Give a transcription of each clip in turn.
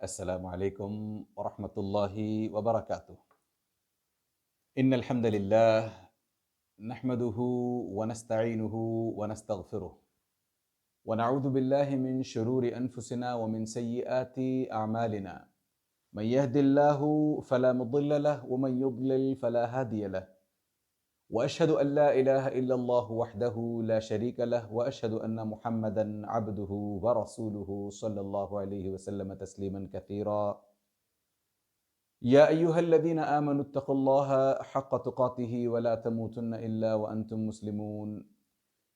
السلام عليكم ورحمة الله وبركاته. إن الحمد لله نحمده ونستعينه ونستغفره ونعوذ بالله من شرور أنفسنا ومن سيئات أعمالنا. من يهد الله فلا مضل له ومن يضلل فلا هادي له. وأشهد أن لا إله إلا الله وحده لا شريك له وأشهد أن محمدًا عبده ورسوله صلى الله عليه وسلم تسليمًا كثيرًا. يا أيها الذين آمنوا اتقوا الله حق تقاته ولا تموتن إلا وأنتم مسلمون.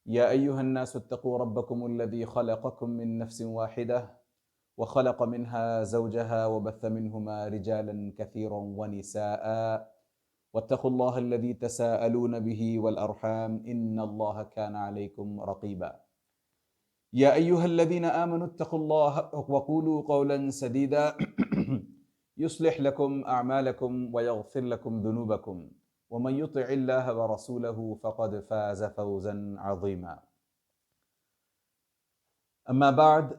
يا أيها الناس اتقوا ربكم الذي خلقكم من نفس واحدة وخلق منها زوجها وبث منهما رجالا كثيرا ونساء واتقوا الله الذي تساءلون به والأرحام إن الله كان عليكم رقيبا. يا أيها الذين آمنوا اتقوا الله وقولوا قولا سديدا يصلح لكم أعمالكم ويغفر لكم ذنوبكم ومن يطع الله ورسوله فقد فاز فوزا عظيما. أما بعد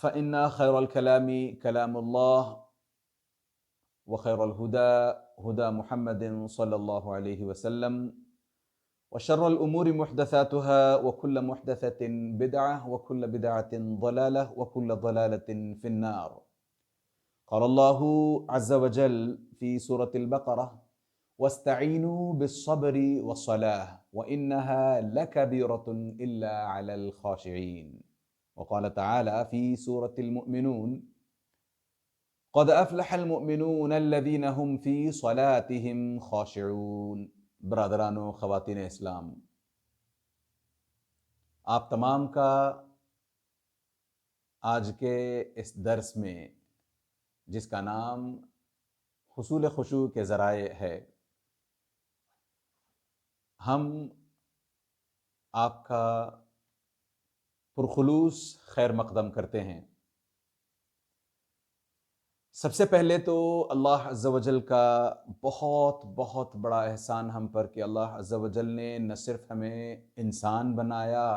فإن خير الكلام كلام الله وخير الهدى هدى محمد صلى الله عليه وسلم وشر الأمور محدثاتها وكل محدثة بدعة وكل بدعة ضلالة وكل ضلالة في النار. قال الله عز وجل في سورة البقرة: واستعينوا بالصبر والصلاة وإنها لكبيرة إلا على الخاشعين. وقال تعالى في سورة المؤمنون: قد أفلح المؤمنون الذين هم في صلاتهم خاشعون. برادران و خواتین اسلام، آپ تمام کا آج کے اس درس میں، جس کا نام حصول خشوع کے ذرائع ہے، ہم آپ کا پرخلوص خیر مقدم کرتے ہیں۔ سب سے پہلے تو اللہ عز و جل کا بہت بہت بڑا احسان ہم پر کہ اللہ عز و جل نے نہ صرف ہمیں انسان بنایا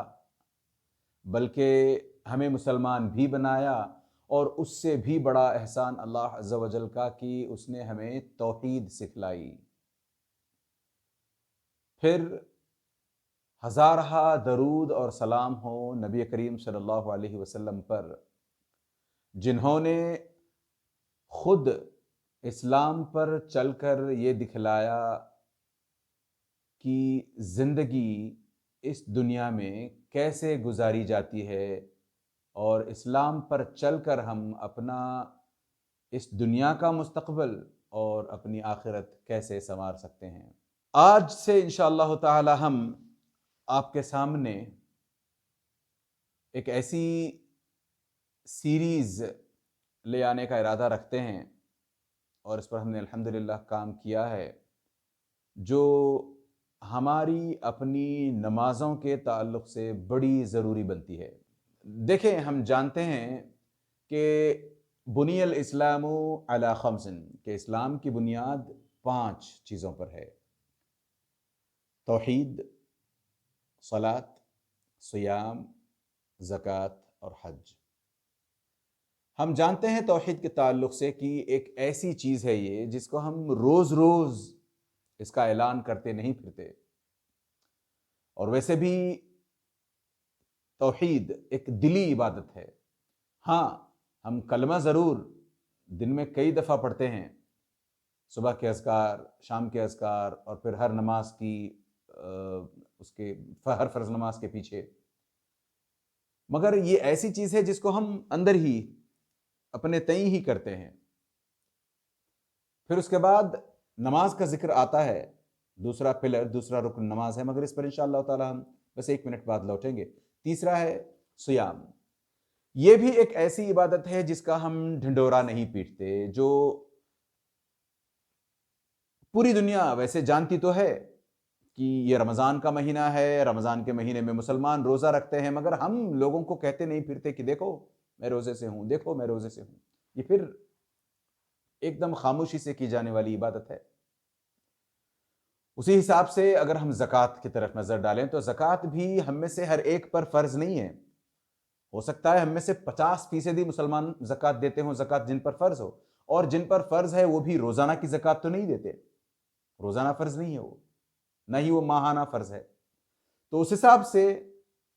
بلکہ ہمیں مسلمان بھی بنایا، اور اس سے بھی بڑا احسان اللہ عز و جل کا کہ اس نے ہمیں توحید سکھلائی۔ پھر ہزارہا درود اور سلام ہو نبی کریم صلی اللہ علیہ وسلم پر، جنہوں نے خود اسلام پر چل کر یہ دکھلایا کہ زندگی اس دنیا میں کیسے گزاری جاتی ہے، اور اسلام پر چل کر ہم اپنا اس دنیا کا مستقبل اور اپنی آخرت کیسے سنوار سکتے ہیں۔ آج سے انشاءاللہ تعالی ہم آپ کے سامنے ایک ایسی سیریز لے آنے کا ارادہ رکھتے ہیں، اور اس پر ہم نے الحمدللہ کام کیا ہے، جو ہماری اپنی نمازوں کے تعلق سے بڑی ضروری بنتی ہے۔ دیکھیں، ہم جانتے ہیں کہ بنی الاسلام علی خمس، کہ اسلام کی بنیاد 5 چیزوں پر ہے: توحید، صلاۃ، صیام، زکوٰۃ اور حج۔ ہم جانتے ہیں توحید کے تعلق سے کہ ایک ایسی چیز ہے یہ جس کو ہم روز روز اس کا اعلان کرتے نہیں پھرتے، اور ویسے بھی توحید ایک دلی عبادت ہے۔ ہاں، ہم کلمہ ضرور دن میں کئی دفعہ پڑھتے ہیں، صبح کے اذکار، شام کے اذکار، اور پھر ہر نماز کی اس کے ہر فرض نماز کے پیچھے، مگر یہ ایسی چیز ہے جس کو ہم اندر ہی اپنے تئیں ہی کرتے ہیں۔ پھر اس کے بعد نماز کا ذکر آتا ہے، دوسرا پلر، دوسرا رکن نماز ہے، مگر اس پر انشاءاللہ تعالی ہم بس 1 منٹ بعد لوٹیں گے۔ تیسرا ہے صیام۔ یہ بھی ایک ایسی عبادت ہے جس کا ہم ڈھنڈورا نہیں پیٹتے، جو پوری دنیا ویسے جانتی تو ہے کہ یہ رمضان کا مہینہ ہے، رمضان کے مہینے میں مسلمان روزہ رکھتے ہیں، مگر ہم لوگوں کو کہتے نہیں پھرتے کہ دیکھو میں روزے سے ہوں، دیکھو میں روزے سے ہوں۔ یہ پھر ایک دم خاموشی سے کی جانے والی عبادت ہے۔ اسی حساب سے اگر ہم زکوٰۃ کی طرف نظر ڈالیں تو زکوٰۃ بھی ہم میں سے ہر ایک پر فرض نہیں ہے۔ ہو سکتا ہے ہم میں سے 50% مسلمان زکوٰۃ دیتے ہوں، زکوٰۃ جن پر فرض ہو، اور جن پر فرض ہے وہ بھی روزانہ کی زکوٰۃ تو نہیں دیتے، روزانہ فرض نہیں ہے وہ، نہ ہی وہ ماہانہ فرض ہے۔ تو اس حساب سے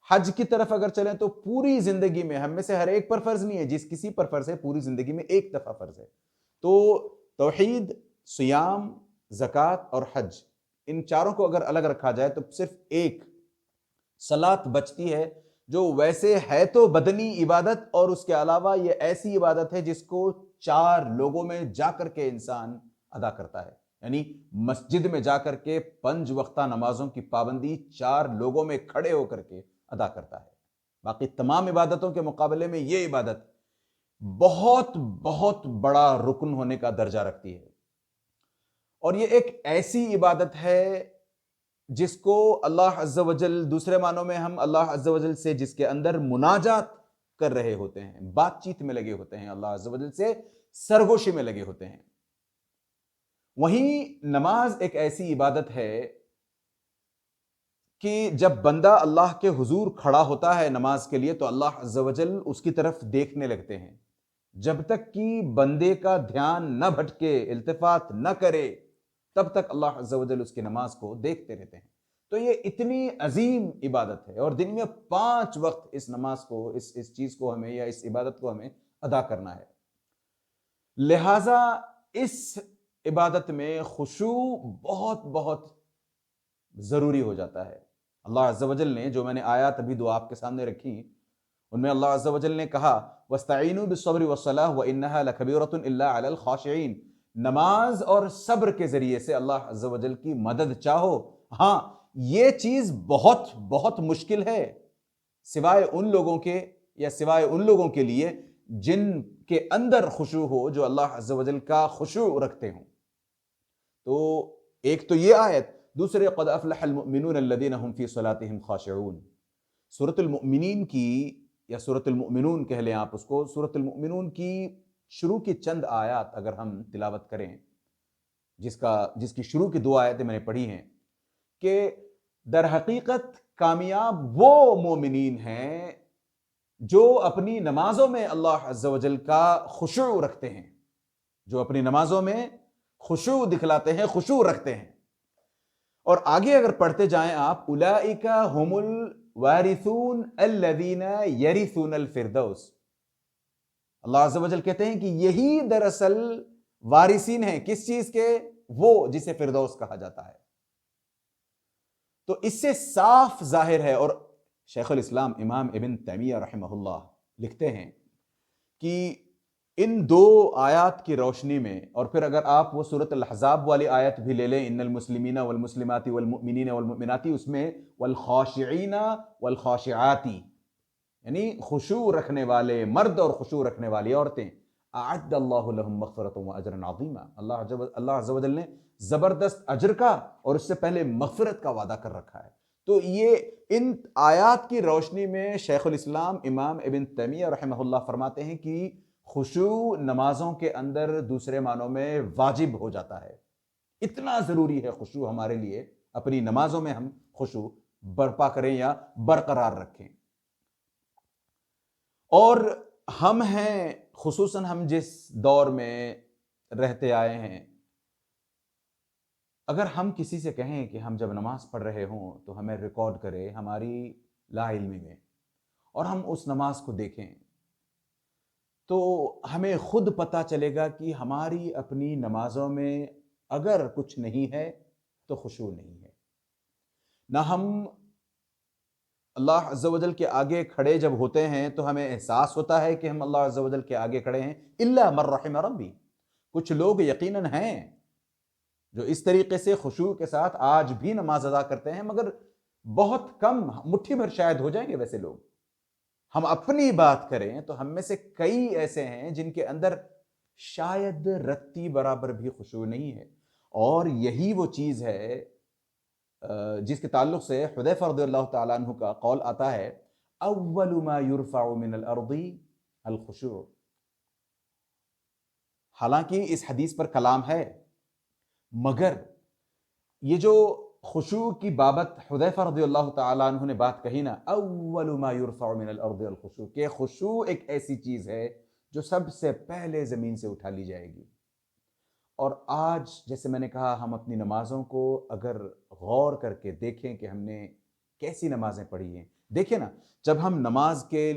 حج کی طرف اگر چلیں تو پوری زندگی میں ہم میں سے ہر ایک پر فرض نہیں ہے، جس کسی پر فرض ہے پوری زندگی میں ایک دفعہ فرض ہے۔ تو توحید، صیام، زکوٰۃ اور حج، ان چاروں کو اگر الگ رکھا جائے تو صرف ایک صلاۃ بچتی ہے، جو ویسے ہے تو بدنی عبادت، اور اس کے علاوہ یہ ایسی عبادت ہے جس کو 4 لوگوں میں جا کر کے انسان ادا کرتا ہے، یعنی مسجد میں جا کر کے 5 وقتہ نمازوں کی پابندی 4 لوگوں میں کھڑے ہو کر کے ادا کرتا ہے۔ باقی تمام عبادتوں کے مقابلے میں یہ عبادت بہت بہت بڑا رکن ہونے کا درجہ رکھتی ہے، اور یہ ایک ایسی عبادت ہے جس کو اللہ عز و جل، دوسرے معنوں میں ہم اللہ عز و جل سے جس کے اندر مناجات کر رہے ہوتے ہیں، بات چیت میں لگے ہوتے ہیں، اللہ عز و جل سے سرگوشی میں لگے ہوتے ہیں۔ وہیں نماز ایک ایسی عبادت ہے کہ جب بندہ اللہ کے حضور کھڑا ہوتا ہے نماز کے لیے تو اللہ عز و جل اس کی طرف دیکھنے لگتے ہیں، جب تک کہ بندے کا دھیان نہ بھٹکے، التفات نہ کرے، تب تک اللہ عز و جل اس کی نماز کو دیکھتے رہتے ہیں۔ تو یہ اتنی عظیم عبادت ہے، اور دن میں 5 وقت اس نماز کو، اس چیز کو ہمیں، یا اس عبادت کو ہمیں ادا کرنا ہے۔ لہٰذا اس عبادت میں خشوع بہت بہت ضروری ہو جاتا ہے۔ اللہ عز و جل نے، جو میں نے آیات ابھی 2 آپ کے سامنے رکھی، ان میں اللہ عز و جل نے کہا وَاسْتَعِینُوا بِالصَّبْرِ وَالصَّلَاةِ وَإِنَّهَا لَكَبِیرَةٌ إِلَّا عَلَى الْخَاشِعِینَ، نماز اور صبر کے ذریعے سے اللہ عز و جل کی مدد چاہو۔ ہاں، یہ چیز بہت بہت مشکل ہے، سوائے ان لوگوں کے، یا سوائے ان لوگوں کے لیے جن کے اندر خشوع ہو، جو اللہ عز و جل کا خشوع رکھتے ہوں۔ تو ایک تو یہ آیت، دوسرے قد افلح المؤمنون الذین هم فی صلاتهم خاشعون، سورۃ المؤمنین کی، یا سورۃ المؤمنون کہہ لیں آپ اس کو، سورۃ المؤمنون کی شروع کی چند آیات اگر ہم تلاوت کریں، جس کی شروع کی 2 آیتیں میں نے پڑھی ہیں، کہ در حقیقت کامیاب وہ مومنین ہیں جو اپنی نمازوں میں اللہ عز و جل کا خشوع رکھتے ہیں، جو اپنی نمازوں میں خشوع دکھلاتے ہیں، خشوع رکھتے ہیں۔ اور آگے اگر پڑھتے جائیں آپ، اولئک هم الوارثون الذین یرثون الفردوس، اللہ عز و جل کہتے ہیں کہ یہی دراصل وارثین ہیں، کس چیز کے؟ وہ جسے فردوس کہا جاتا ہے۔ تو اس سے صاف ظاہر ہے، اور شیخ الاسلام امام ابن تیمیہ رحمہ اللہ لکھتے ہیں کہ ان 2 آیات کی روشنی میں، اور پھر اگر آپ وہ سورۃ الاحزاب والی آیت بھی لے لیں، ان المسلمین والمسلمات والمؤمنین والمؤمنات، اس میں والخاشعین والخاشعات، یعنی خشوع رکھنے والے مرد اور خشوع رکھنے والی عورتیں، اعد اللہ لهم مغفرۃ واجرا عظیما، اللہ عز و جل نے زبردست اجر کا اور اس سے پہلے مغفرت کا وعدہ کر رکھا ہے۔ تو یہ ان آیات کی روشنی میں شیخ الاسلام امام ابن تیمیہ رحمہ اللہ فرماتے ہیں کہ خشوع نمازوں کے اندر دوسرے معنوں میں واجب ہو جاتا ہے، اتنا ضروری ہے خشوع ہمارے لیے، اپنی نمازوں میں ہم خشوع برپا کریں یا برقرار رکھیں۔ اور ہم ہیں، خصوصاً ہم جس دور میں رہتے آئے ہیں، اگر ہم کسی سے کہیں کہ ہم جب نماز پڑھ رہے ہوں تو ہمیں ریکارڈ کرے ہماری لا علمی میں، اور ہم اس نماز کو دیکھیں، تو ہمیں خود پتہ چلے گا کہ ہماری اپنی نمازوں میں اگر کچھ نہیں ہے تو خشوع نہیں ہے۔ نہ ہم اللہ عز و جل کے آگے کھڑے جب ہوتے ہیں تو ہمیں احساس ہوتا ہے کہ ہم اللہ عز و جل کے آگے کھڑے ہیں، الا من رحم ربی، کچھ لوگ یقیناً ہیں جو اس طریقے سے خشوع کے ساتھ آج بھی نماز ادا کرتے ہیں، مگر بہت کم، مٹھی بھر شاید ہو جائیں گے ویسے لوگ۔ ہم اپنی بات کریں تو ہم میں سے کئی ایسے ہیں جن کے اندر شاید رتی برابر بھی خشوع نہیں ہے، اور یہی وہ چیز ہے جس کے تعلق سے حذیفہ رضی اللہ تعالیٰ عنہ کا قول آتا ہے، اول ما یرفع من الارض الخشوع، حالانکہ اس حدیث پر کلام ہے، مگر یہ جو خشوع کی بابت حذیفہ رضی اللہ تعالیٰ عنہ نے بات کہی نا، اول ما یرفع من الارض الخشوع، کہ خشوع ایک ایسی چیز ہے جو سب سے پہلے زمین سے اٹھا لی جائے گی۔ اور آج جیسے میں نے کہا، ہم اپنی نمازوں کو اگر غور کر کے دیکھیں کہ ہم نے کیسی نمازیں پڑھی ہیں، دیکھیں نا، جب ہم نماز کے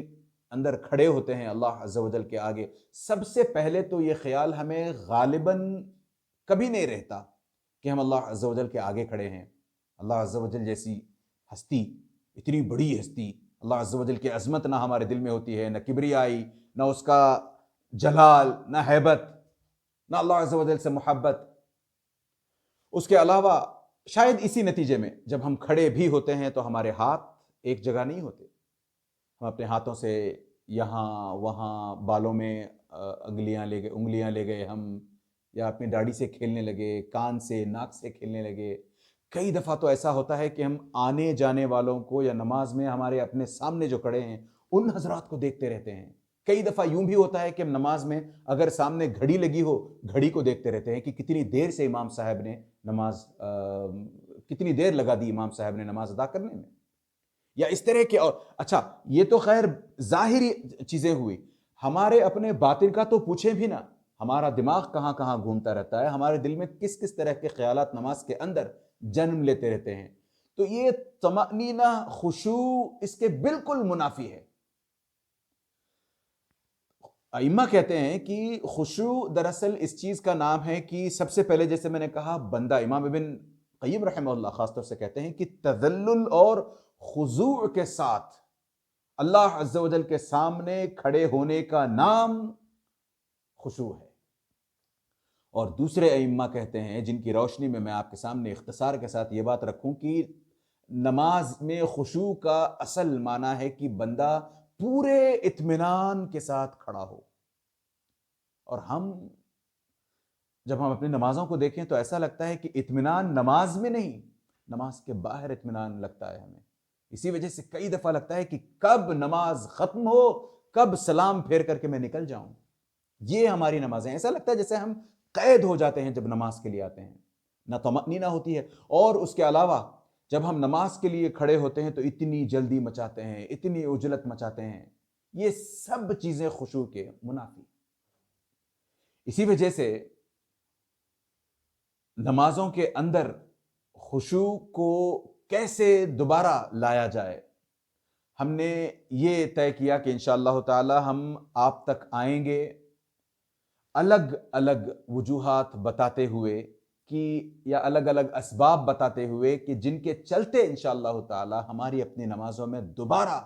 اندر کھڑے ہوتے ہیں اللہ عز و جل کے آگے، سب سے پہلے تو یہ خیال ہمیں غالباً کبھی نہیں رہتا کہ ہم اللہ عز و جل کے آگے کھڑے ہیں۔ اللہ عز و جل جیسی ہستی، اتنی بڑی ہستی، اللہ عز و جل کی عظمت نہ ہمارے دل میں ہوتی ہے، نہ کبریائی، نہ اس کا جلال، نہ ہیبت، نہ اللہ عز و جل سے محبت۔ اس کے علاوہ شاید اسی نتیجے میں جب ہم کھڑے بھی ہوتے ہیں تو ہمارے ہاتھ ایک جگہ نہیں ہوتے، ہم اپنے ہاتھوں سے یہاں وہاں بالوں میں انگلیاں لے گئے ہم، یا اپنی داڑھی سے کھیلنے لگے، کان سے ناک سے کھیلنے لگے۔ کئی دفعہ تو ایسا ہوتا ہے کہ ہم آنے جانے والوں کو یا نماز میں ہمارے اپنے سامنے جو کھڑے ہیں ان حضرات کو دیکھتے رہتے ہیں۔ کئی دفعہ یوں بھی ہوتا ہے کہ ہم نماز میں اگر سامنے گھڑی لگی ہو، گھڑی کو دیکھتے رہتے ہیں کہ کتنی دیر سے امام صاحب نے کتنی دیر لگا دی امام صاحب نے نماز ادا کرنے میں، یا اس طرح کے۔ اور اچھا، یہ تو خیر ظاہری چیزیں ہوئی، ہمارے اپنے باطن کا تو پوچھیں بھی نا، ہمارا دماغ کہاں کہاں گھومتا رہتا ہے، ہمارے دل میں کس کس طرح کے خیالات نماز کے اندر جنم لیتے رہتے ہیں۔ تو یہ طمأنینہ، خشوع اس کے بالکل منافی ہے۔ ائمہ کہتے ہیں کہ خشوع دراصل اس چیز کا نام ہے کہ سب سے پہلے، جیسے میں نے کہا، بندہ، امام ابن قیم رحمہ اللہ خاص طور سے کہتے ہیں کہ تذلل اور خضوع کے ساتھ اللہ عز و جل کے سامنے کھڑے ہونے کا نام خشوع ہے۔ اور دوسرے ائمہ کہتے ہیں، جن کی روشنی میں آپ کے سامنے اختصار کے ساتھ یہ بات رکھوں، کہ نماز میں خشوع کا اصل معنی ہے کہ بندہ پورے اطمینان کے ساتھ کھڑا ہو۔ اور جب ہم اپنی نمازوں کو دیکھیں تو ایسا لگتا ہے کہ اطمینان نماز میں نہیں، نماز کے باہر اطمینان لگتا ہے ہمیں۔ اسی وجہ سے کئی دفعہ لگتا ہے کہ کب نماز ختم ہو، کب سلام پھیر کر کے میں نکل جاؤں۔ یہ ہماری نمازیں، ایسا لگتا ہے جیسے ہم قید ہو جاتے ہیں جب نماز کے لیے آتے ہیں، نہ طمأنینہ ہوتی ہے۔ اور اس کے علاوہ جب ہم نماز کے لیے کھڑے ہوتے ہیں تو اتنی جلدی مچاتے ہیں، اتنی عجلت مچاتے ہیں۔ یہ سب چیزیں خشوع کے منافی۔ اسی وجہ سے نمازوں کے اندر خشوع کو کیسے دوبارہ لایا جائے، ہم نے یہ طے کیا کہ انشاءاللہ تعالی ہم آپ تک آئیں گے الگ الگ وجوہات بتاتے ہوئے، یا الگ الگ اسباب بتاتے ہوئے کہ جن کے چلتے انشاءاللہ تعالی ہماری اپنی نمازوں میں دوبارہ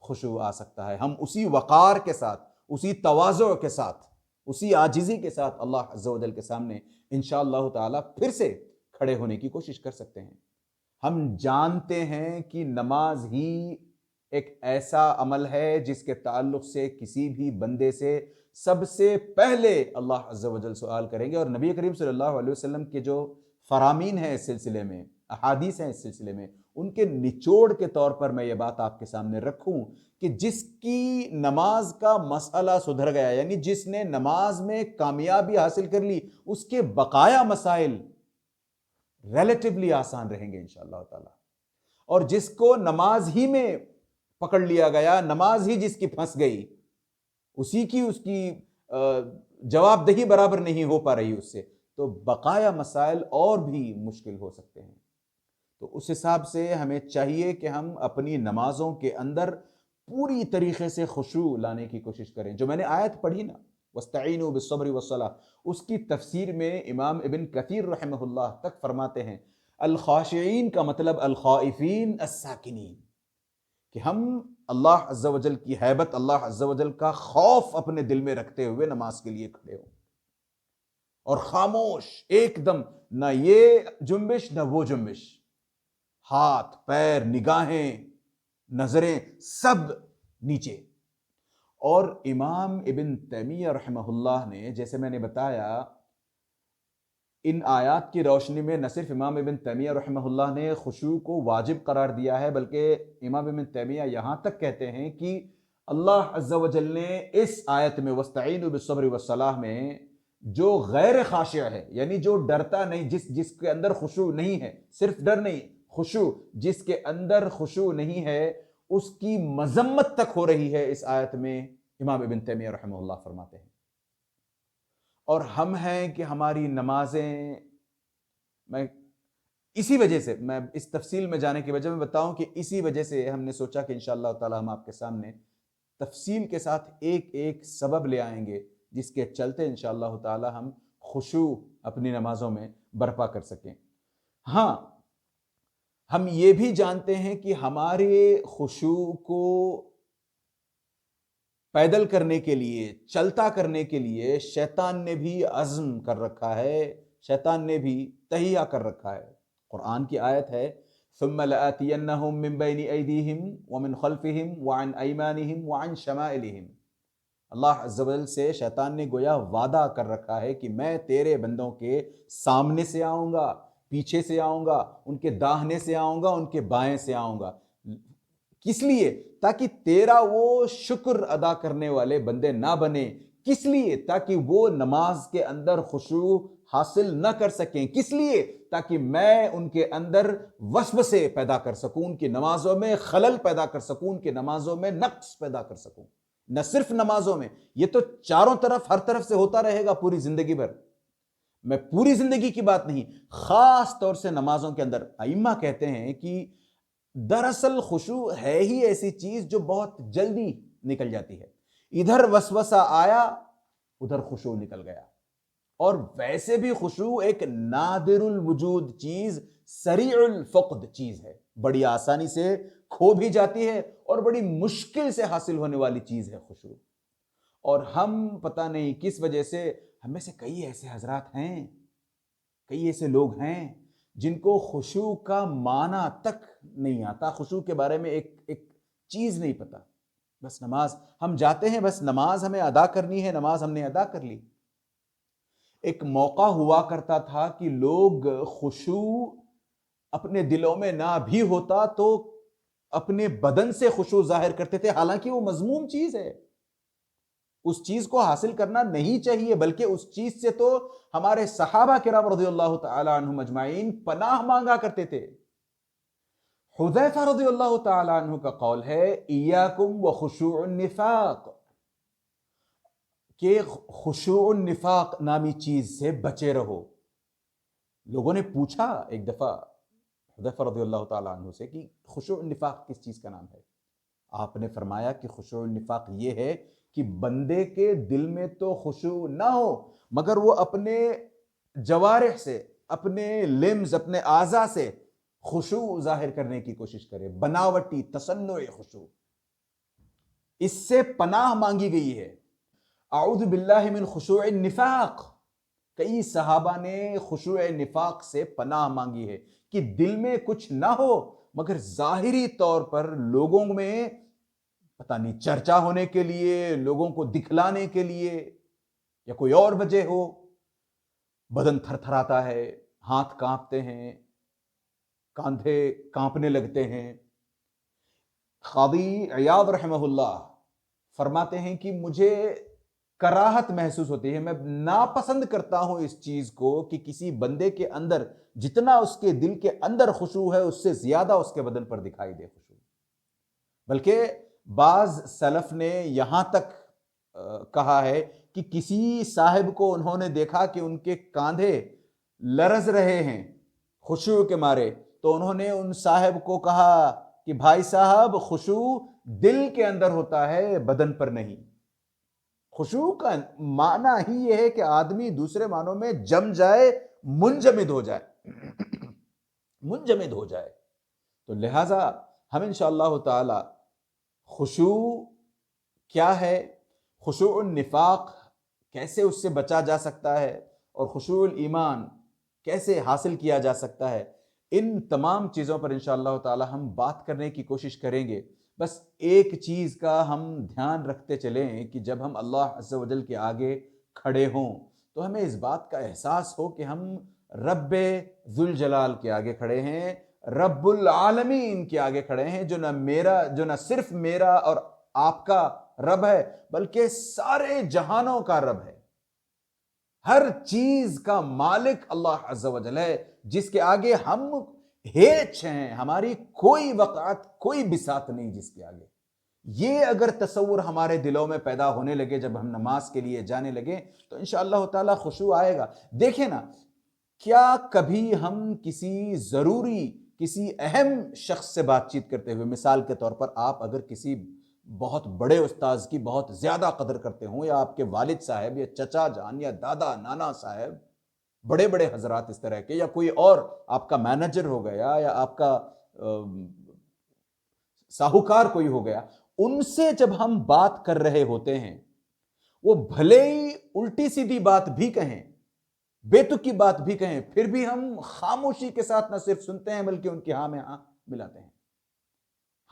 خشوع آ سکتا ہے۔ ہم اسی وقار کے ساتھ، اسی تواضع کے ساتھ، اسی عاجزی کے ساتھ اللہ عز و جل کے سامنے انشاءاللہ تعالی پھر سے کھڑے ہونے کی کوشش کر سکتے ہیں۔ ہم جانتے ہیں کہ نماز ہی ایک ایسا عمل ہے جس کے تعلق سے کسی بھی بندے سے سب سے پہلے اللہ عز و جل سوال کریں گے۔ اور نبی کریم صلی اللہ علیہ وسلم کے جو فرامین ہیں اس سلسلے میں، احادیث ہیں اس سلسلے میں، ان کے نچوڑ کے طور پر میں یہ بات آپ کے سامنے رکھوں کہ جس کی نماز کا مسئلہ سدھر گیا، یعنی جس نے نماز میں کامیابی حاصل کر لی، اس کے بقایا مسائل ریلیٹیولی آسان رہیں گے انشاءاللہ تعالی۔ اور جس کو نماز ہی میں پکڑ لیا گیا، نماز ہی جس کی پھنس گئی، اس کی جواب دہی برابر نہیں ہو پا رہی اس سے، تو بقایا مسائل اور بھی مشکل ہو سکتے ہیں۔ تو اس حساب سے ہمیں چاہیے کہ ہم اپنی نمازوں کے اندر پوری طریقے سے خشوع لانے کی کوشش کریں۔ جو میں نے آیت پڑھی نا، وَاسْتَعِینُوا بِالصَّبْرِ وَالصَّلَاةِ، اس کی تفسیر میں امام ابن کثیر رحمہ اللہ تک فرماتے ہیں الخاشعین کا مطلب الخائفین الساکنین، کہ ہم اللہ عز و جل کی ہیبت، اللہ عز و جل کا خوف اپنے دل میں رکھتے ہوئے نماز کے لیے کھڑے ہوں، اور خاموش، ایک دم نہ یہ جنبش نہ وہ جنبش، ہاتھ پیر نگاہیں نظریں سب نیچے۔ اور امام ابن تیمیہ رحمہ اللہ نے، جیسے میں نے بتایا، ان آیات کی روشنی میں نہ صرف امام ابن تیمیہ رحمہ اللہ نے خشوع کو واجب قرار دیا ہے، بلکہ امام ابن تیمیہ یہاں تک کہتے ہیں کہ اللہ عز و جل نے اس آیت میں وَاسْتَعِینُوا بِالصَّبْرِ وَالصَّلَاةِ میں جو غیر خاشع ہے، یعنی جو ڈرتا نہیں، جس کے اندر خشوع نہیں ہے، صرف ڈر نہیں، خشوع، جس کے اندر خشوع نہیں ہے، اس کی مذمت تک ہو رہی ہے اس آیت میں، امام ابن تیمیہ رحمہ اللہ فرماتے ہیں۔ اور ہم ہیں کہ ہماری نمازیں، میں اسی وجہ سے، میں اس تفصیل میں جانے کی وجہ میں بتاؤں کہ اسی وجہ سے ہم نے سوچا کہ انشاءاللہ تعالی ہم آپ کے سامنے تفصیل کے ساتھ ایک ایک سبب لے آئیں گے جس کے چلتے انشاءاللہ تعالی ہم خشوع اپنی نمازوں میں برپا کر سکیں۔ ہاں، ہم یہ بھی جانتے ہیں کہ ہمارے خشوع کو پیدل کرنے کے لیے، چلتا کرنے کے لیے شیطان نے بھی عزم کر رکھا ہے، شیطان نے بھی تہیہ کر رکھا ہے۔ قرآن کی آیت ہے ثم لآتینہم من بین ایدیہم ومن خلفہم وعن ایمانہم وعن شمائلہم۔ اللہ عز و جل سے شیطان نے گویا وعدہ کر رکھا ہے کہ میں تیرے بندوں کے سامنے سے آؤں گا، پیچھے سے آؤں گا، ان کے داہنے سے آؤں گا، ان کے بائیں سے آؤں گا۔ کس لیے؟ تاکہ تیرا وہ شکر ادا کرنے والے بندے نہ بنے۔ کس لیے؟ تاکہ وہ نماز کے اندر خشوع حاصل نہ کر سکیں۔ کس لیے؟ تاکہ میں ان کے اندر وسوسے پیدا کر سکوں، ان کی نمازوں میں خلل پیدا کر سکوں، ان کی نمازوں میں نقص پیدا کر سکوں۔ نہ صرف نمازوں میں، یہ تو چاروں طرف، ہر طرف سے ہوتا رہے گا پوری زندگی بھر۔ میں پوری زندگی کی بات نہیں، خاص طور سے نمازوں کے اندر۔ ائمہ کہتے ہیں کہ دراصل خشوع ہے ہی ایسی چیز جو بہت جلدی نکل جاتی ہے۔ ادھر وسوسہ آیا، ادھر خشوع نکل گیا۔ اور ویسے بھی خشوع ایک نادر الوجود چیز، سریع الفقد چیز ہے، بڑی آسانی سے کھو بھی جاتی ہے اور بڑی مشکل سے حاصل ہونے والی چیز ہے خشوع۔ اور ہم پتہ نہیں کس وجہ سے، ہم میں سے کئی ایسے حضرات ہیں، کئی ایسے لوگ ہیں جن کو خشوع کا معنی تک نہیں آتا، خشوع کے بارے میں ایک چیز نہیں پتا۔ بس نماز ہم جاتے ہیں، بس نماز ہمیں ادا کرنی ہے، نماز ہم نے ادا کر لی۔ ایک موقع ہوا کرتا تھا کہ لوگ خشوع اپنے دلوں میں نہ بھی ہوتا تو اپنے بدن سے خشوع ظاہر کرتے تھے، حالانکہ وہ مذموم چیز ہے، اس چیز کو حاصل کرنا نہیں چاہیے، بلکہ اس چیز سے تو ہمارے صحابہ کرام رضی اللہ تعالی عنہم اجمعین پناہ مانگا کرتے تھے۔ حذیفہ رضی اللہ تعالی عنہ کا قول ہے ایاکم وخشوع النفاق، کہ خشوع النفاق نامی چیز سے بچے رہو۔ لوگوں نے پوچھا ایک دفعہ حذیفہ رضی اللہ تعالی عنہ سے کہ خشوع النفاق کس چیز کا نام ہے؟ آپ نے فرمایا کہ خشوع النفاق یہ ہے کہ بندے کے دل میں تو خشوع نہ ہو، مگر وہ اپنے جوارح سے، اپنے لمز، اپنے اعضاء سے خشوع ظاہر کرنے کی کوشش کرے، بناوٹی تصنع خشوع۔ اس سے پناہ مانگی گئی ہے۔ اعوذ باللہ من خشوع النفاق، کئی صحابہ نے خشوع نفاق سے پناہ مانگی ہے کہ دل میں کچھ نہ ہو مگر ظاہری طور پر لوگوں میں پتہ نہیں چرچا ہونے کے لیے، لوگوں کو دکھلانے کے لیے یا کوئی اور وجہ ہو، بدن تھر تھراتا ہے، ہاتھ کانپتے ہیں، کاندھے کانپنے لگتے ہیں۔ قاضی عیاض رحمہ اللہ فرماتے ہیں کہ مجھے کراہت محسوس ہوتی ہے، میں ناپسند کرتا ہوں اس چیز کو کہ کسی بندے کے اندر جتنا اس کے دل کے اندر خشوع ہے اس سے زیادہ اس کے بدن پر دکھائی دے خشوع۔ بلکہ بعض سلف نے یہاں تک کہا ہے کہ کسی صاحب کو انہوں نے دیکھا کہ ان کے کاندھے لرز رہے ہیں خشوع کے مارے، تو انہوں نے ان صاحب کو کہا کہ بھائی صاحب، خشوع دل کے اندر ہوتا ہے، بدن پر نہیں۔ خشوع کا معنی ہی یہ ہے کہ آدمی دوسرے معنوں میں جم جائے، منجمد ہو جائے، منجمد ہو جائے۔ تو لہٰذا ہم انشاءاللہ تعالی خشوع کیا ہے، خشوع النفاق کیسے اس سے بچا جا سکتا ہے، اور خشوع الایمان کیسے حاصل کیا جا سکتا ہے، ان تمام چیزوں پر انشاءاللہ تعالی ہم بات کرنے کی کوشش کریں گے۔ بس ایک چیز کا ہم دھیان رکھتے چلیں کہ جب ہم اللہ عز و جل کے آگے کھڑے ہوں تو ہمیں اس بات کا احساس ہو کہ ہم رب ذوالجلال کے آگے کھڑے ہیں، رب العالمین کے آگے کھڑے ہیں، جو نہ صرف میرا اور آپ کا رب ہے بلکہ سارے جہانوں کا رب ہے۔ ہر چیز کا مالک اللہ عز و جل ہے، جس کے آگے ہم ہیچ ہیں، ہماری کوئی وقعت، کوئی بساط نہیں جس کے آگے۔ یہ اگر تصور ہمارے دلوں میں پیدا ہونے لگے جب ہم نماز کے لیے جانے لگے تو انشاءاللہ تعالی خشوع آئے گا۔ دیکھیں نا، کیا کبھی ہم کسی ضروری، کسی اہم شخص سے بات چیت کرتے ہوئے، مثال کے طور پر آپ اگر کسی بہت بڑے استاذ کی بہت زیادہ قدر کرتے ہوں، یا آپ کے والد صاحب یا چچا جان یا دادا نانا صاحب، بڑے بڑے حضرات اس طرح کے، یا کوئی اور آپ کا مینیجر ہو گیا، یا آپ کا ساہوکار کوئی ہو گیا، ان سے جب ہم بات کر رہے ہوتے ہیں، وہ بھلے ہی الٹی سیدھی بات بھی کہیں، بے تکی بات بھی کہیں، پھر بھی ہم خاموشی کے ساتھ نہ صرف سنتے ہیں بلکہ ان کی ہاں میں ہاں ملاتے ہیں۔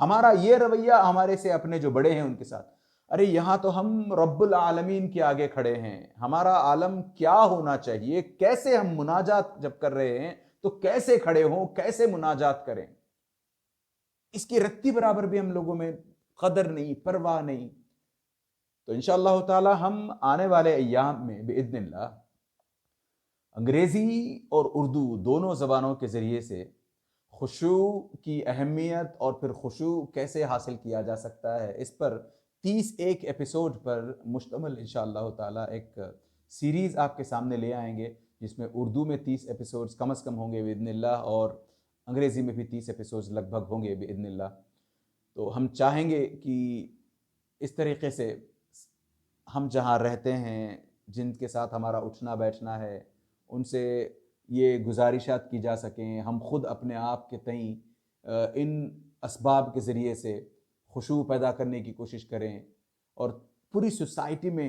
ہمارا یہ رویہ ہمارے سے اپنے جو بڑے ہیں ان کے ساتھ، ارے یہاں تو ہم رب العالمین کے آگے کھڑے ہیں، ہمارا عالم کیا ہونا چاہیے، کیسے ہم مناجات جب کر رہے ہیں تو کیسے کھڑے ہوں، کیسے مناجات کریں، اس کی رتی برابر بھی ہم لوگوں میں قدر نہیں، پرواہ نہیں۔ تو انشاءاللہ تعالی ہم آنے والے ایام میں باذن اللہ انگریزی اور اردو دونوں زبانوں کے ذریعے سے خشوع کی اہمیت اور پھر خشوع کیسے حاصل کیا جا سکتا ہے، اس پر 31 ایپیسوڈ پر مشتمل انشاءاللہ تعالی ایک سیریز آپ کے سامنے لے آئیں گے، جس میں اردو میں 30 ایپیسوڈز کم از کم ہوں گے باذن اللہ، اور انگریزی میں بھی 30 ایپیسوڈز لگ بھگ ہوں گے باذن اللہ۔ تو ہم چاہیں گے کہ اس طریقے سے ہم جہاں رہتے ہیں، جن کے ساتھ ہمارا اٹھنا بیٹھنا ہے، ان سے یہ گزارشات کی جا سکیں، ہم خود اپنے آپ کے تئیں ان اسباب کے ذریعے سے خشوع پیدا کرنے کی کوشش کریں، اور پوری سوسائٹی میں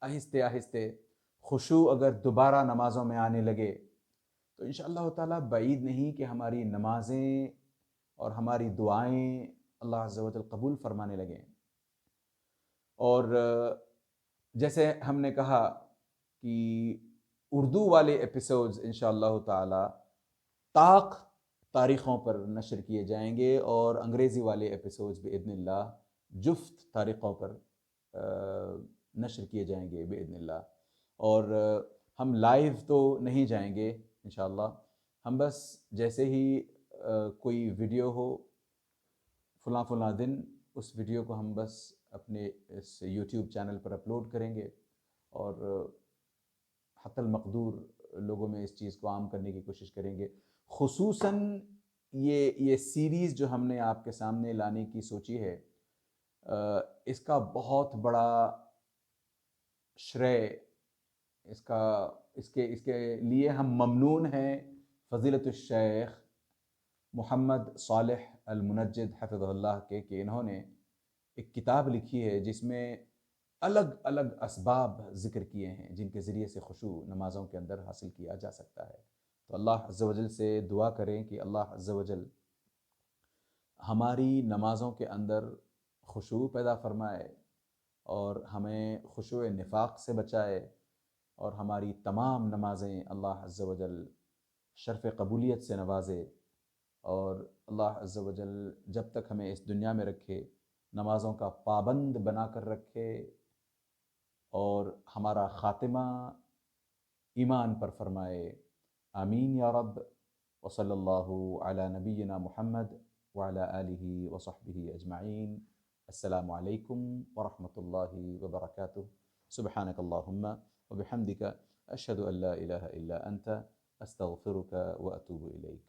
آہستہ آہستہ خشوع اگر دوبارہ نمازوں میں آنے لگے تو انشاءاللہ تعالیٰ بعید نہیں کہ ہماری نمازیں اور ہماری دعائیں اللہ عز و جل قبول فرمانے لگیں۔ اور جیسے ہم نے کہا کہ اردو والے ایپیسوڈز انشاءاللہ تعالی طاق تاریخوں پر نشر کیے جائیں گے، اور انگریزی والے ایپیسوڈز باذن اللہ جفت تاریخوں پر نشر کیے جائیں گے باذن اللہ۔ اور ہم لائیو تو نہیں جائیں گے انشاءاللہ، ہم بس جیسے ہی کوئی ویڈیو ہو فلاں فلاں دن، اس ویڈیو کو ہم بس اپنے اس یوٹیوب چینل پر اپلوڈ کریں گے، اور حتی المقدور لوگوں میں اس چیز کو عام کرنے کی کوشش کریں گے۔ خصوصاً یہ سیریز جو ہم نے آپ کے سامنے لانے کی سوچی ہے، اس کا بہت بڑا شرے اس کے لیے ہم ممنون ہیں فضیلت الشیخ محمد صالح المنجد حفظہ اللہ کے، کہ انہوں نے ایک کتاب لکھی ہے جس میں الگ الگ اسباب ذکر کیے ہیں جن کے ذریعے سے خشوع نمازوں کے اندر حاصل کیا جا سکتا ہے۔ تو اللہ عز و جل سے دعا کریں کہ اللہ عز و جل ہماری نمازوں کے اندر خشوع پیدا فرمائے، اور ہمیں خشوع نفاق سے بچائے، اور ہماری تمام نمازیں اللہ عز و جل شرف قبولیت سے نوازے، اور اللہ عز و جل جب تک ہمیں اس دنیا میں رکھے نمازوں کا پابند بنا کر رکھے، اور ہمارا خاتمہ ایمان پر فرمائے، آمین یا رب۔ وصلی اللہ علی نبینا محمد وعلی آلہ وصحبہ اجمعین۔ السلام علیکم ورحمۃ اللہ وبرکاتہ۔ سبحانک اللہم وبحمدک، اشہد ان لا الہ الا انت، استغفرک واتوب الیک۔